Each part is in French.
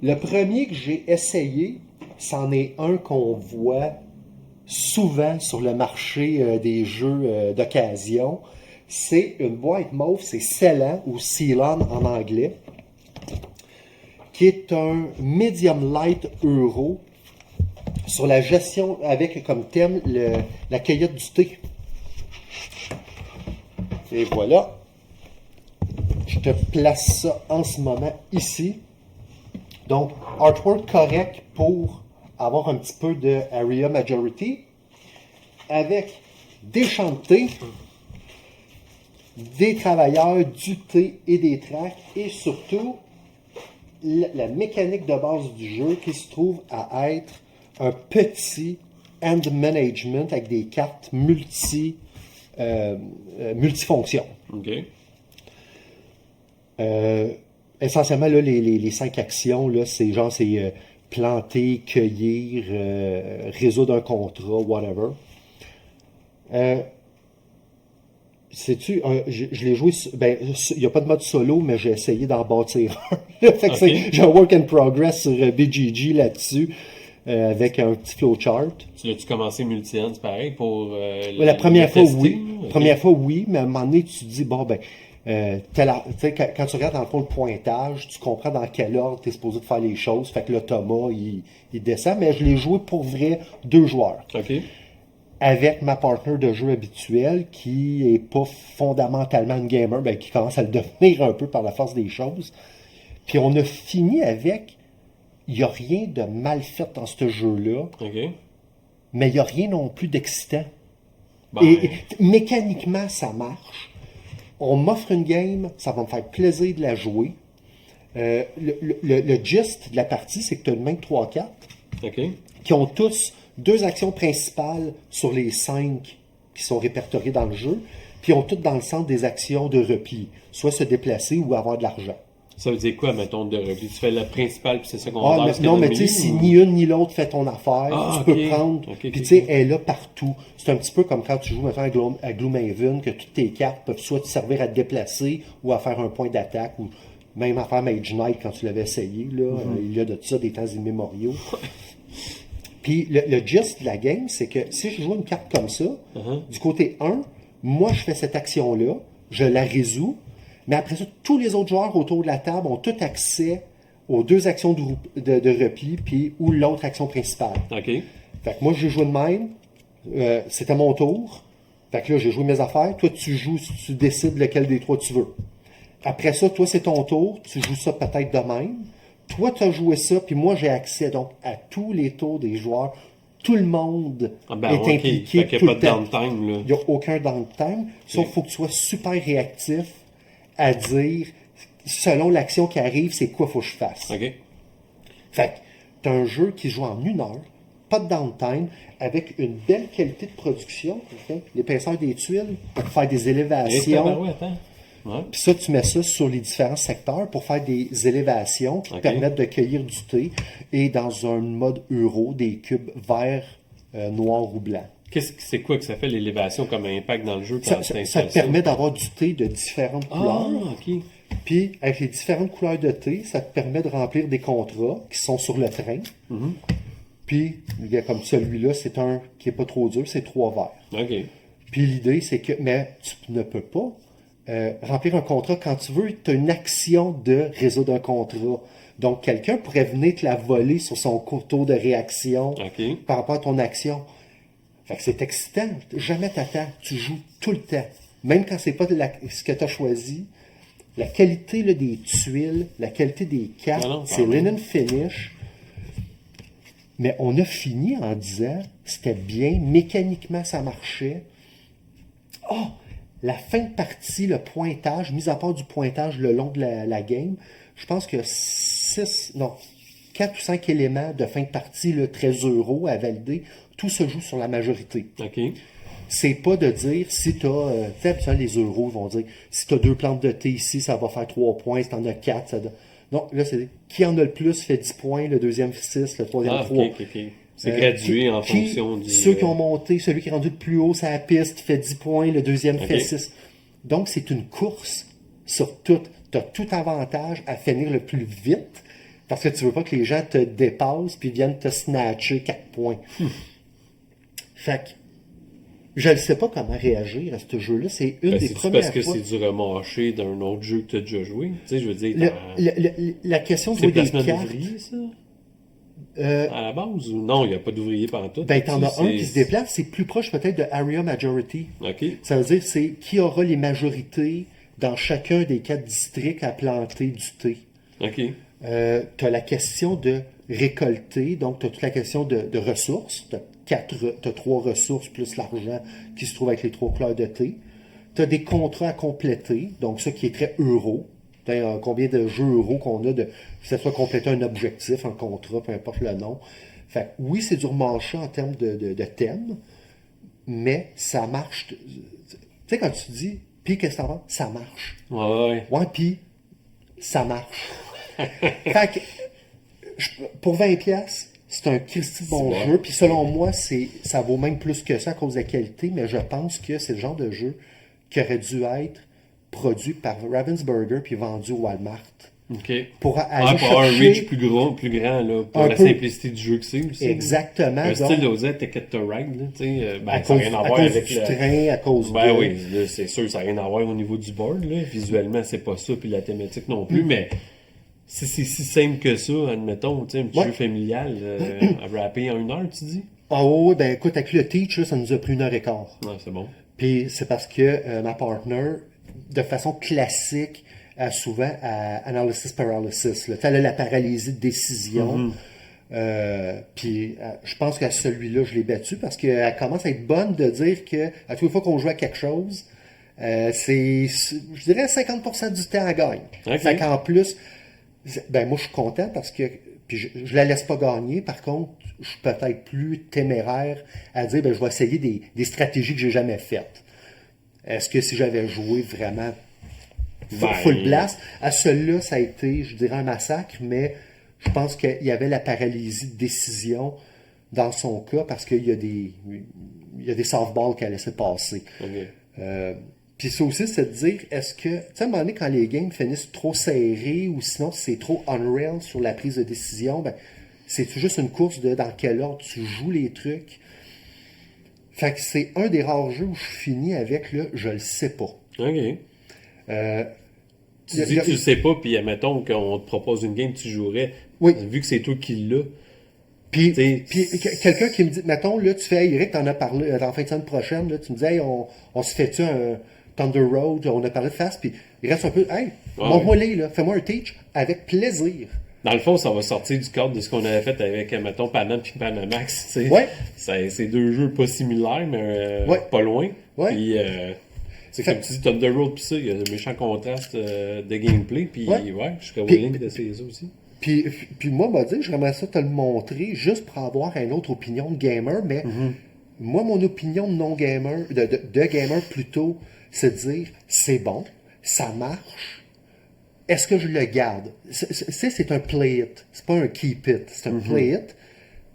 Le premier que j'ai essayé, c'en est un qu'on voit souvent sur le marché des jeux d'occasion. C'est une boîte mauve, c'est Celan ou Ceylon en anglais, qui est un medium light euro sur la gestion avec comme thème la cueillette du thé. Et voilà, je te place ça en ce moment ici. Donc, artwork correct pour avoir un petit peu de area majority, avec des champs de thé, des travailleurs, du thé et des tracks, et surtout la mécanique de base du jeu qui se trouve à être un petit hand management avec des cartes multifonctions. OK. Essentiellement, là, les 5 actions, là, c'est planter, cueillir, résoudre un contrat, whatever. Sais-tu, je l'ai joué, il n'y a pas de mode solo, mais j'ai essayé d'en bâtir un. Fait que Ok. j'ai un work in progress sur BGG là-dessus, avec un petit flowchart. Tu l'as-tu commencé multi-hand, c'est pareil, pour La première le fois, tester? oui. Ok. Première fois, oui, mais à un moment donné, tu te dis, bon, tu sais, quand tu regardes dans le fond le pointage, tu comprends dans quel ordre tu es supposé de faire les choses. Fait que là, Thomas, il descend, mais je l'ai joué pour vrai 2 joueurs. OK. Avec ma partner de jeu habituelle, qui est pas fondamentalement une gamer, qui commence à le devenir un peu par la force des choses. Puis on a fini avec, il n'y a rien de mal fait dans ce jeu-là, OK. mais il n'y a rien non plus d'excitant. Ben, Et mécaniquement, ça marche. On m'offre une game, ça va me faire plaisir de la jouer. Le gist de la partie, c'est que tu as une main de 3 cartes OK. qui ont tous 2 actions principales sur les 5 qui sont répertoriées dans le jeu, puis ils ont toutes dans le centre des actions de repli, soit se déplacer ou avoir de l'argent. Ça veut dire quoi, mettons, de repli? Tu fais le principal, puis c'est Ah, secondaire. mais, ce qu'il y a non, dans mais le tu sais, milieu, si ni une ni l'autre fait ton affaire, Ah, tu ok. peux prendre. Ok, Puis ok, tu sais, ok. elle est là partout. C'est un petit peu comme quand tu joues maintenant à Gloomhaven, que toutes tes cartes peuvent soit te servir à te déplacer ou à faire un point d'attaque, ou même à faire Mage Knight quand tu l'avais essayé. Là, il y a de ça des temps immémoriaux. Puis le gist de la game, c'est que si je joue une carte comme ça, du côté 1, moi je fais cette action-là, je la résous, mais après ça, tous les autres joueurs autour de la table ont tout accès aux 2 actions de repli, puis ou l'autre action principale. OK. Fait que moi j'ai joué de même, c'était mon tour, fait que là j'ai joué mes affaires, toi tu joues, tu décides lequel des 3 tu veux. Après ça, toi c'est ton tour, tu joues ça peut-être de même. Toi, tu as joué ça, puis moi, j'ai accès donc à tous les tours des joueurs. Tout le monde Ah ben, est ok. impliqué Fait qu'il tout n'y a le pas temps. de downtime, là. Il n'y a aucun downtime, sauf qu'il faut que tu sois super réactif à dire, selon l'action qui arrive, c'est quoi faut que je fasse. OK. Fait que t'as un jeu qui joue en 1 heure, pas de downtime, avec une belle qualité de production. Okay? L'épaisseur des tuiles pour faire des Et élévations. tabarouette, hein? Ouais. Puis ça, tu mets ça sur les différents secteurs pour faire des élévations qui te Ok. permettent de cueillir du thé. Et dans un mode euro, des cubes verts, noirs ou blancs. C'est quoi que ça fait l'élévation comme impact dans le jeu quand Ça, tu ça t'installes te permet d'avoir du thé de différentes Ah, couleurs. OK. Puis, avec les différentes couleurs de thé, ça te permet de remplir des contrats qui sont sur le train. Puis, il y a comme celui-là, c'est un qui est pas trop dur, c'est 3 verts. OK. Puis l'idée, c'est que, mais tu ne peux pas remplir un contrat quand tu veux. Tu as une action de résoudre un contrat. Donc, quelqu'un pourrait venir te la voler sur son coteau de réaction OK. par rapport à ton action. Fait que c'est excitant. Jamais t'attends. Tu joues tout le temps. Même quand c'est pas ce que tu as choisi. La qualité là, des tuiles, la qualité des cartes, Non, non, c'est quand même. linen finish. Mais on a fini en disant c'était bien, mécaniquement ça marchait. Oh, la fin de partie, le pointage, mis à part du pointage le long de la game, je pense qu'il y a 4 ou 5 éléments de fin de partie, là, très euros à valider. Tout se joue sur la majorité. OK. C'est pas de dire si tu as, les euros vont dire, si tu as 2 plantes de thé ici, ça va faire 3 points, si tu en as 4, ça donne. Non, là, c'est qui en a le plus fait 10 points, le deuxième 6, le troisième Ah, 3. OK, OK, OK. C'est gradué en fonction du... Ceux qui ont monté, celui qui est rendu le plus haut, ça la piste, fait 10 points, le deuxième OK. fait 6. Donc, c'est une course sur tout. Tu as tout avantage à finir le plus vite. Parce que tu veux pas que les gens te dépassent puis viennent te snatcher 4 points. Fait que je ne sais pas comment réagir à ce jeu-là. C'est une des premières parce que fois. c'est du remarché d'un autre jeu que tu as déjà joué. Tu sais, je veux dire, La question de c'est jouer des placement cartes. d'ouvriers, ça? À la base, ou non, il n'y a pas d'ouvriers partout. Ben, t'en as un qui se déplace, c'est plus proche peut-être de Area Majority. OK. Ça veut dire c'est qui aura les majorités dans chacun des 4 districts à planter du thé. OK. Tu as la question de récolter, donc tu as toute la question de ressources. Tu as 3 ressources plus l'argent qui se trouve avec les 3 couleurs de thé. Tu as des contrats à compléter, donc ça qui est très euro. Combien de jeux euros qu'on a, que ce soit compléter un objectif, un contrat, peu importe le nom. Fait que, oui, c'est du remarché en termes de thème, mais ça marche. Tu sais, quand tu dis, puis qu'est-ce que t'en penses? Ça marche. Ouais. Ouais, puis ça marche. Fait que, pour 20$, c'est un Christy bon jeu. Puis selon moi, ça vaut même plus que ça à cause de la qualité, mais je pense que c'est le genre de jeu qui aurait dû être produit par Ravensburger puis vendu au Walmart. OK. Pour avoir un reach plus grand, là, pour la simplicité du jeu que c'est aussi. Exactement. Un style d'Ozette Ticket to Ride, là, tu sais, à ça n'a rien à voir avec du train, à cause Ben oui, là, c'est sûr, ça n'a rien à voir au niveau du board, là. Visuellement, c'est pas ça, puis la thématique non plus, mais si c'est si simple que ça, admettons, tu sais, un petit jeu familial, à rapper en 1 heure, tu dis? Ah oui, ben écoute, avec le Teach, là, ça nous a pris 1h15. Ah, c'est bon. Puis c'est parce que ma partner, de façon classique, a souvent analysis paralysis. Là. Elle a la paralysie de décision. Puis je pense qu'à celui-là, je l'ai battu parce qu'elle commence à être bonne de dire que à toutes les fois qu'on joue à quelque chose, c'est, je dirais, 50% du temps, elle gagne. Okay. Fait qu'en plus, ben moi, je suis content parce que puis je la laisse pas gagner. Par contre, je suis peut-être plus téméraire à dire, ben je vais essayer des stratégies que j'ai jamais faites. Est-ce que si j'avais joué vraiment full blast, à celui-là, ça a été, je dirais, un massacre, mais je pense qu'il y avait la paralysie de décision dans son cas parce qu'il y a des softballs qu'elle laissait passer. Okay. Puis ça aussi, c'est de dire, est-ce que, tu sais, à un moment donné, quand les games finissent trop serrés ou sinon c'est trop on-rail sur la prise de décision, ben, c'est juste une course de dans quel ordre tu joues les trucs. Fait que c'est un des rares jeux où je finis avec le « je le sais pas ». OK. Tu dis que tu le sais pas, puis admettons qu'on te propose une game, tu jouerais. Oui. Vu que c'est toi qui l'as. Puis quelqu'un qui me dit, mettons, là, tu fais, hey, Eric, t'en as parlé en fin de semaine prochaine, là, tu me dis, hey, on se fait-tu un Thunder Road, on a parlé de Fast, puis il reste un peu, hey, montre-moi les, là, fais-moi un teach, avec plaisir. Dans le fond, ça va sortir du cadre de ce qu'on avait fait avec, mettons, Panam puis Panamax, tu sais. Ouais. C'est 2 jeux pas similaires, mais pas loin. Ouais. Puis, c'est comme tu dis, Thunder Road pis ça, il y a un méchant contraste de gameplay, puis je serais willing d'essayer ça aussi. Puis moi, on m'a dit, j'aimerais ça te le montrer juste pour avoir une autre opinion de gamer, mais moi, mon opinion de non-gamer, de gamer plutôt, c'est de dire, c'est bon, ça marche, est-ce que je le garde? C'est un play it, c'est pas un keep it, c'est un play it.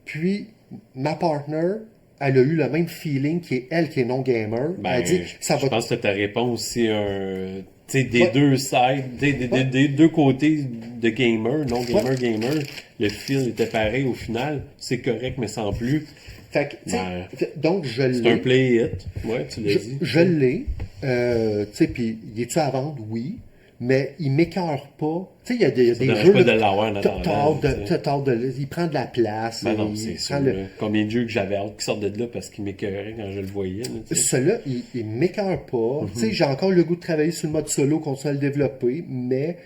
Puis, ma partner, elle a eu le même feeling elle qui est non-gamer. Ben, elle dit, ça je va... pense que ta réponse, c'est un... Tu sais, des deux sides, des deux côtés de gamer, non-gamer, gamer, le feel était pareil au final. C'est correct, mais sans plus. Fait que, donc, je l'ai. C'est un play it. Ouais, tu l'as dit. Je l'ai. Tu sais, puis, il est-tu à vendre? Oui. Mais il m'écœure pas. Tu sais, il y a des jeux... pas de l'avoir il prend de la place. Ben non, c'est sûr. Combien de jeux que j'avais hâte qui sortent de là parce qu'ils m'écœuraient quand je le voyais. Celui-là, il m'écœure pas. Tu sais, j'ai encore le goût de travailler sur le mode solo, continuer à le développer, mais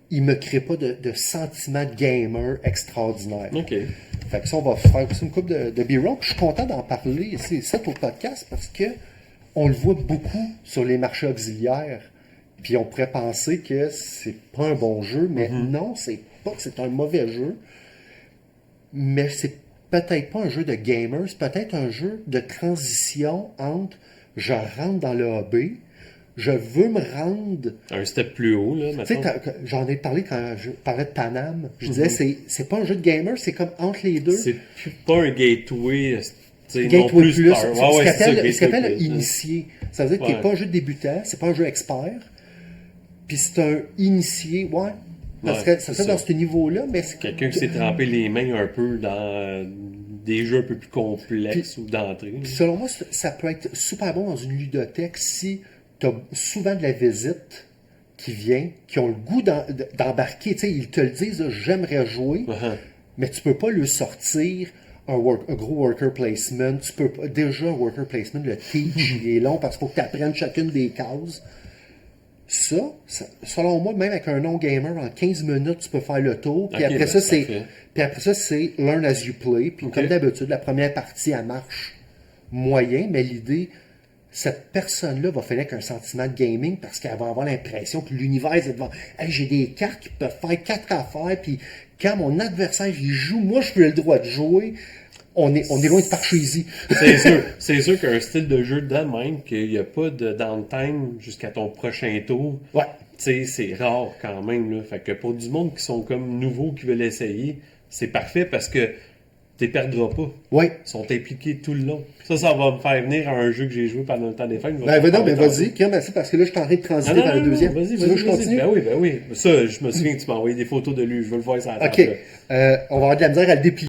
il me crée pas de sentiment de gamer extraordinaire. OK. Fait que ça, on va faire aussi une couple de B-roll. Je suis content d'en parler, c'est ça, au podcast, parce que on le voit beaucoup sur les marchés auxiliaires. Puis on pourrait penser que c'est pas un bon jeu, mais non, c'est pas que c'est un mauvais jeu. Mais c'est peut-être pas un jeu de gamer, c'est peut-être un jeu de transition entre je rentre dans le hobby, je veux me rendre... Un step plus haut, là, maintenant. Tu sais, j'en ai parlé quand je parlais de Panam. Je disais, c'est pas un jeu de gamer, c'est comme entre les deux. C'est pas un gateway... Gateway non plus plus, ce qu'on appelle initié. Ça veut dire que t'es pas un jeu de débutant, c'est pas un jeu expert. Puis c'est un initié, Ça serait dans ce niveau-là, mais c'est quelqu'un qui s'est trempé les mains un peu dans des jeux un peu plus complexes ou d'entrée. Selon moi, ça peut être super bon dans une ludothèque si tu as souvent de la visite qui vient, qui ont le goût d'embarquer. Tu sais, ils te le disent, j'aimerais jouer, mais tu peux pas lui sortir un gros worker placement. Tu peux pas, déjà, un worker placement, le teach, il est long parce qu'il faut que tu apprennes chacune des cases. Ça, selon moi, même avec un non-gamer, en 15 minutes, tu peux faire le tour. Puis après ça, c'est learn as you play. Puis comme d'habitude, la première partie, elle marche moyen, mais l'idée, cette personne-là va faire qu'un sentiment de gaming parce qu'elle va avoir l'impression que l'univers est devant. Hey, j'ai des cartes qui peuvent faire 4 affaires, puis quand mon adversaire il joue, moi je peux le droit de jouer. On est loin de Parcheesi. C'est sûr qu'un style de jeu de même, qu'il n'y a pas de downtime jusqu'à ton prochain tour. Ouais. Tu sais, c'est rare quand même, là. Fait que pour du monde qui sont comme nouveaux, qui veulent essayer, c'est parfait parce que tu les perdras pas. Ouais. Ils sont impliqués tout le long. Ça va me faire venir à un jeu que j'ai joué pendant le temps des fêtes. Vas-y, merci, parce que là, je suis en train de transiter vers le deuxième. Vas-y, tu veux que je continue? Ben oui. Ça, je me souviens que tu m'as envoyé des photos de lui. Je veux le voir sur la table. OK. On va avoir de la misère à le déplier.